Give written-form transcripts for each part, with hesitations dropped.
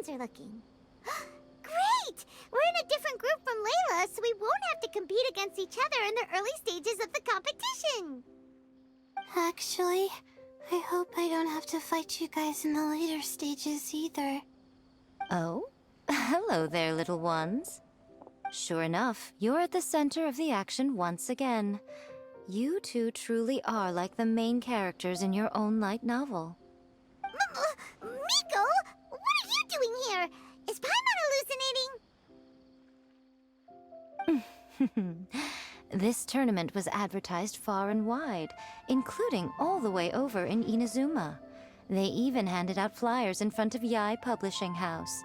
rounds are looking. Great! We're in a different group from Layla, so we won't have to compete against each other in the early stages of the competition. Actually, I hope I don't have to fight you guys in the later stages either. Oh? Hello there, little ones. Sure enough, you're at the center of the action once again. You two truly are like the main characters in your own light novel. Miko, what are you doing here? Is Paimon hallucinating? This tournament was advertised far and wide, including all the way over in Inazuma. They even handed out flyers in front of Yae Publishing House.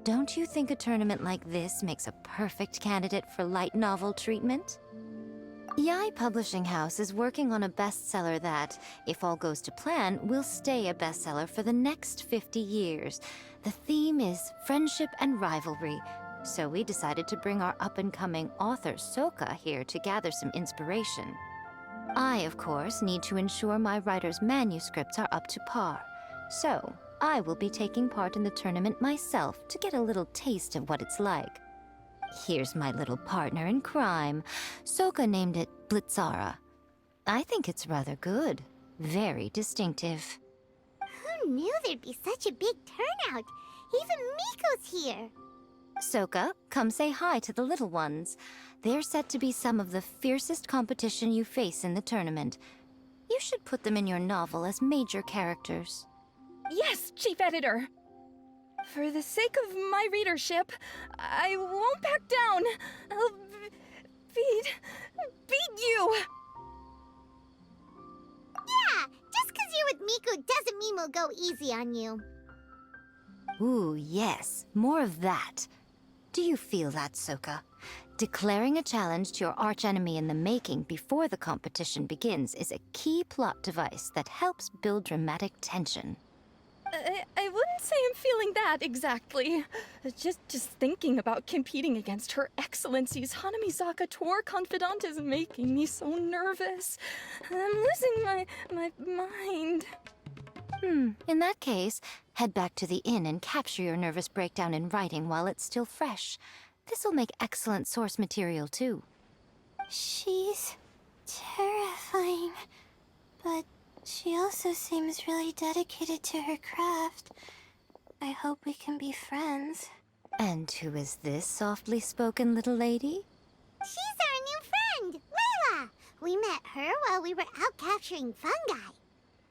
Don't you think a tournament like this makes a perfect candidate for light novel treatment? Yae Publishing House is working on a bestseller that, if all goes to plan, will stay a bestseller for the next 50 years. The theme is friendship and rivalry, so we decided to bring our up-and-coming author Soka here to gather some inspiration. I, of course, need to ensure my writer's manuscripts are up to par, so I will be taking part in the tournament myself to get a little taste of what it's like. Here's my little partner in crime. Soka named it Blitzara. I think it's rather good. Very distinctive. Who knew there'd be such a big turnout? Even Miko's here. Soka, come say hi to the little ones. They're set to be some of the fiercest competition you face in the tournament. You should put them in your novel as major characters. Yes, Chief Editor. For the sake of my readership, I won't back down. I'll beat you. Yeah, just 'cause you're with Miko doesn't mean we'll go easy on you. Ooh, yes, more of that. Do you feel that, Soka? Declaring a challenge to your archenemy in the making before the competition begins is a key plot device that helps build dramatic tension. I wouldn't say I'm feeling that exactly. Just thinking about competing against Her Excellency's Hanamizaka tour confidant is making me so nervous. I'm losing my mind. In that case, head back to the inn and capture your nervous breakdown in writing while it's still fresh. This'll make excellent source material, too. She's terrifying, but she also seems really dedicated to her craft. I hope we can be friends. And who is this softly spoken little lady? She's our new friend, Layla. We met her while we were out capturing fungi.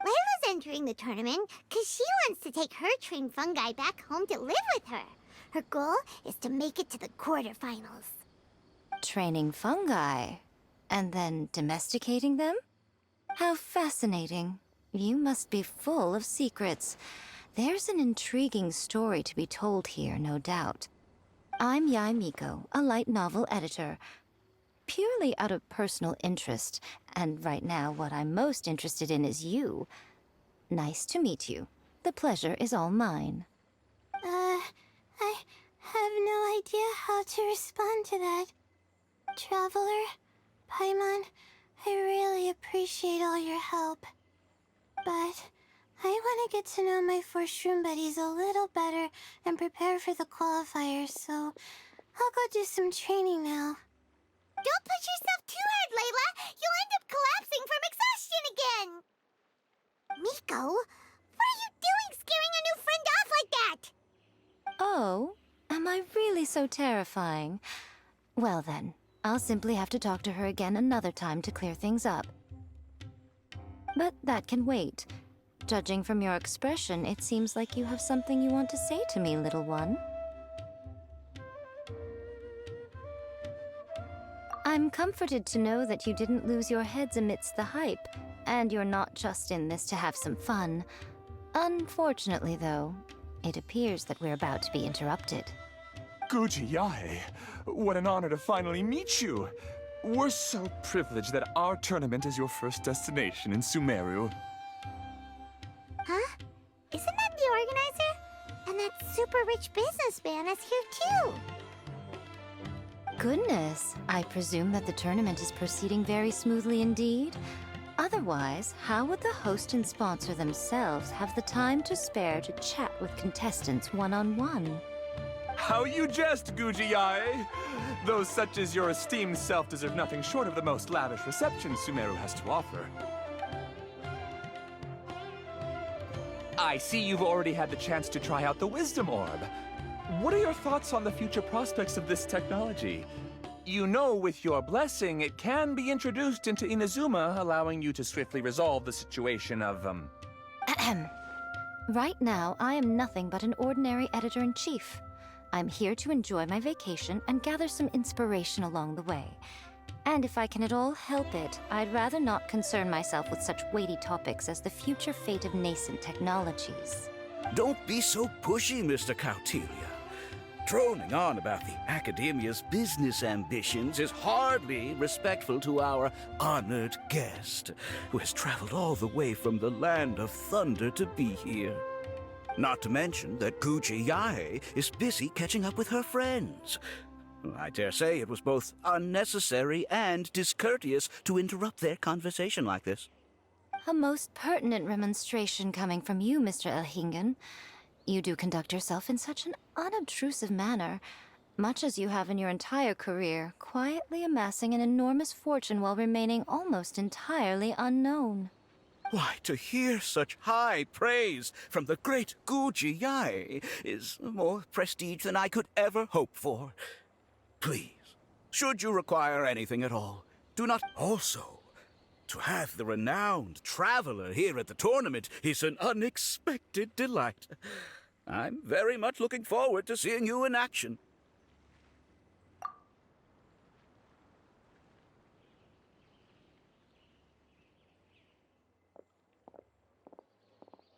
Layla's entering the tournament because she wants to take her trained fungi back home to live with her. Her goal is to make it to the quarterfinals. Training fungi, and then domesticating them? How fascinating. You must be full of secrets. There's an intriguing story to be told here, no doubt. I'm Yae Miko, a light novel editor. Purely out of personal interest, and right now what I'm most interested in is you. Nice to meet you. The pleasure is all mine. I have no idea how to respond to that. Traveler, Paimon, I really appreciate all your help. But I want to get to know my 4 shroom buddies a little better and prepare for the qualifiers, so I'll go do some training now. Don't push yourself too hard, Layla. You'll end up collapsing from exhaustion again. Miko, what are you doing scaring a new friend off like that? Oh, am I really so terrifying? Well then, I'll simply have to talk to her again another time to clear things up. But that can wait. Judging from your expression, it seems like you have something you want to say to me, little one. I'm comforted to know that you didn't lose your heads amidst the hype, and you're not just in this to have some fun. Unfortunately, though, it appears that we're about to be interrupted. Guji Yae, what an honor to finally meet you. We're so privileged that our tournament is your first destination in Sumeru. Huh? Isn't that the organizer? And that super rich businessman is here too. Goodness, I presume that the tournament is proceeding very smoothly indeed. Otherwise, how would the host and sponsor themselves have the time to spare to chat with contestants one-on-one? How you jest, Gujiai! Those such as your esteemed self deserve nothing short of the most lavish reception Sumeru has to offer. I see you've already had the chance to try out the Wisdom Orb. What are your thoughts on the future prospects of this technology? You know, with your blessing, it can be introduced into Inazuma, allowing you to swiftly resolve the situation of, Right now, I am nothing but an ordinary editor-in-chief. I'm here to enjoy my vacation and gather some inspiration along the way. And if I can at all help it, I'd rather not concern myself with such weighty topics as the future fate of nascent technologies. Don't be so pushy, Mr. Cautelia. Droning on about the Academia's business ambitions is hardly respectful to our honored guest, who has traveled all the way from the land of thunder to be here. Not to mention that Guji Yae is busy catching up with her friends. I dare say it was both unnecessary and discourteous to interrupt their conversation like this. A most pertinent remonstration coming from you, Mr. Elhingen. You do conduct yourself in such an unobtrusive manner, much as you have in your entire career, quietly amassing an enormous fortune while remaining almost entirely unknown. Why, to hear such high praise from the great Guji Yae is more prestige than I could ever hope for. Please, should you require anything at all, do not also. To have the renowned traveler here at the tournament is an unexpected delight. I'm very much looking forward to seeing you in action.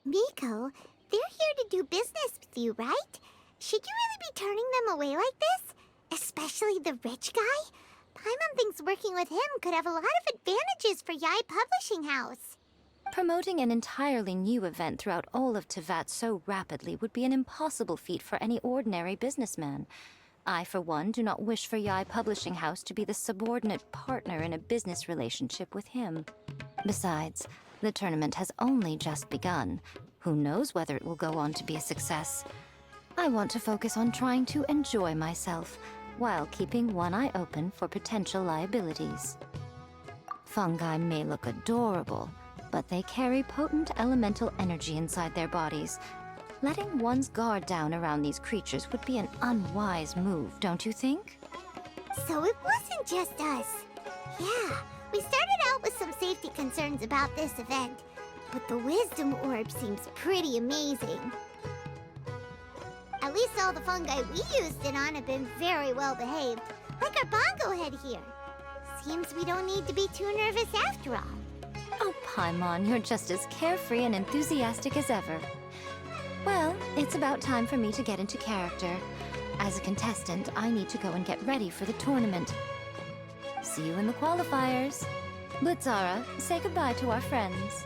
Miko, they're here to do business with you, right? Should you really be turning them away like this? Especially the rich guy? Paimon thinks working with him could have a lot of advantages for Yae Publishing House. Promoting an entirely new event throughout all of Teyvat so rapidly would be an impossible feat for any ordinary businessman. I, for one, do not wish for Yae Publishing House to be the subordinate partner in a business relationship with him. Besides, the tournament has only just begun. Who knows whether it will go on to be a success? I want to focus on trying to enjoy myself, while keeping one eye open for potential liabilities. Fungi may look adorable, but they carry potent elemental energy inside their bodies. Letting one's guard down around these creatures would be an unwise move, don't you think? So it wasn't just us. Yeah, we started out with some safety concerns about this event, but the Wisdom Orb seems pretty amazing. At least all the fungi we used it on have been very well behaved, like our bongo head here. Seems we don't need to be too nervous after all. Oh, Paimon, you're just as carefree and enthusiastic as ever. Well, it's about time for me to get into character. As a contestant, I need to go and get ready for the tournament. See you in the qualifiers. Blitzara, say goodbye to our friends.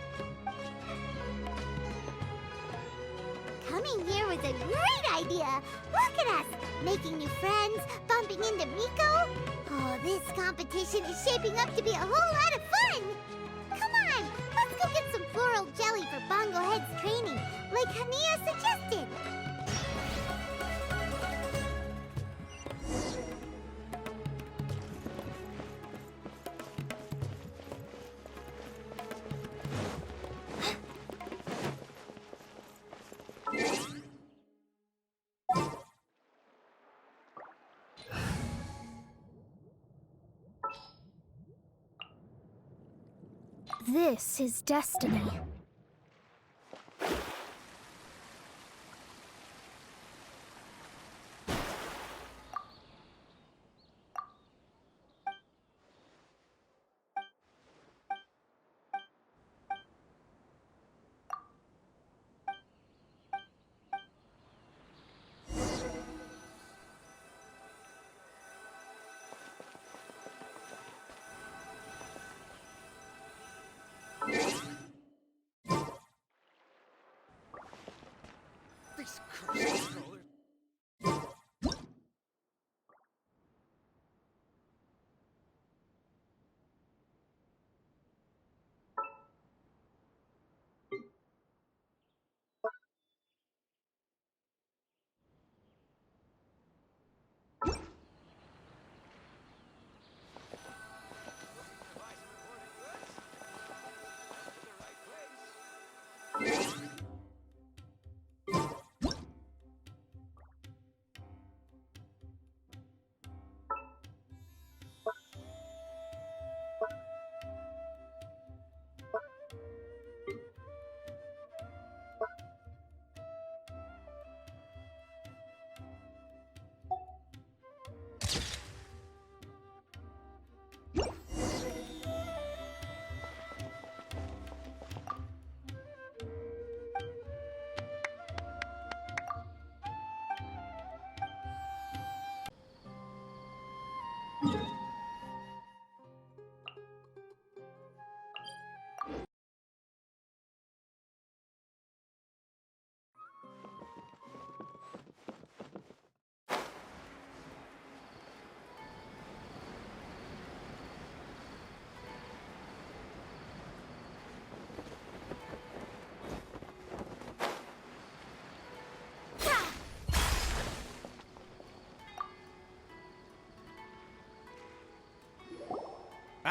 Coming here was a great idea. Look at us, making new friends, bumping into Miko. Oh, this competition is shaping up to be a whole lot of fun. Come on, let's go get some floral jelly for Bongo Head's training, like Hania suggested. This is destiny. These cursed strollers.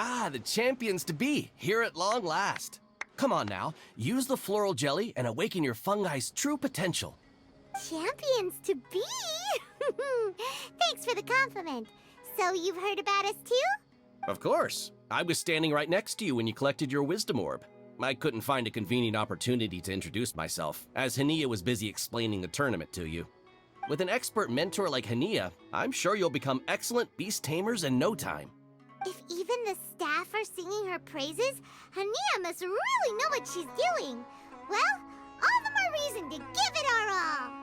Ah, the champions to be, here at long last. Come on now, use the floral jelly and awaken your fungi's true potential. Champions to be? Thanks for the compliment. So you've heard about us too? Of course. I was standing right next to you when you collected your wisdom orb. I couldn't find a convenient opportunity to introduce myself, as Hania was busy explaining the tournament to you. With an expert mentor like Hania, I'm sure you'll become excellent beast tamers in no time. If even the staff are singing her praises, Hania must really know what she's doing. Well, all the more reason to give it our all.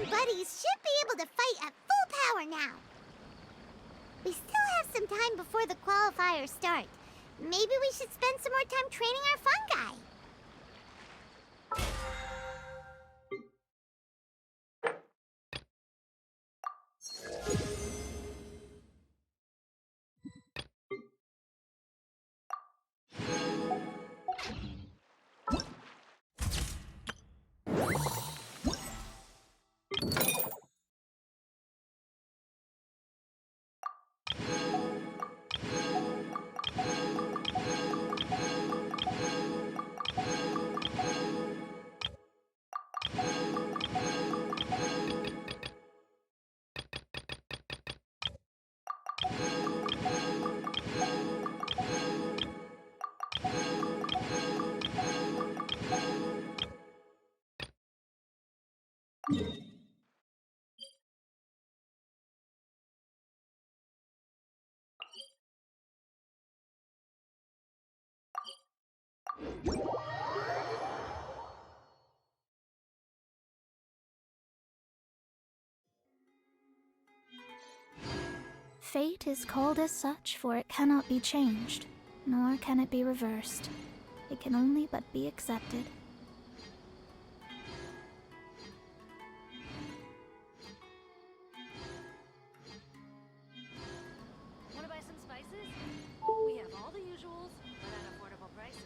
Buddies should be able to fight at full power now. We still have some time before the qualifiers start. Maybe we should spend some more time training our fungi. Fate is called as such, for it cannot be changed, nor can it be reversed. It can only but be accepted. Want to buy some spices? We have all the usuals, but at affordable prices.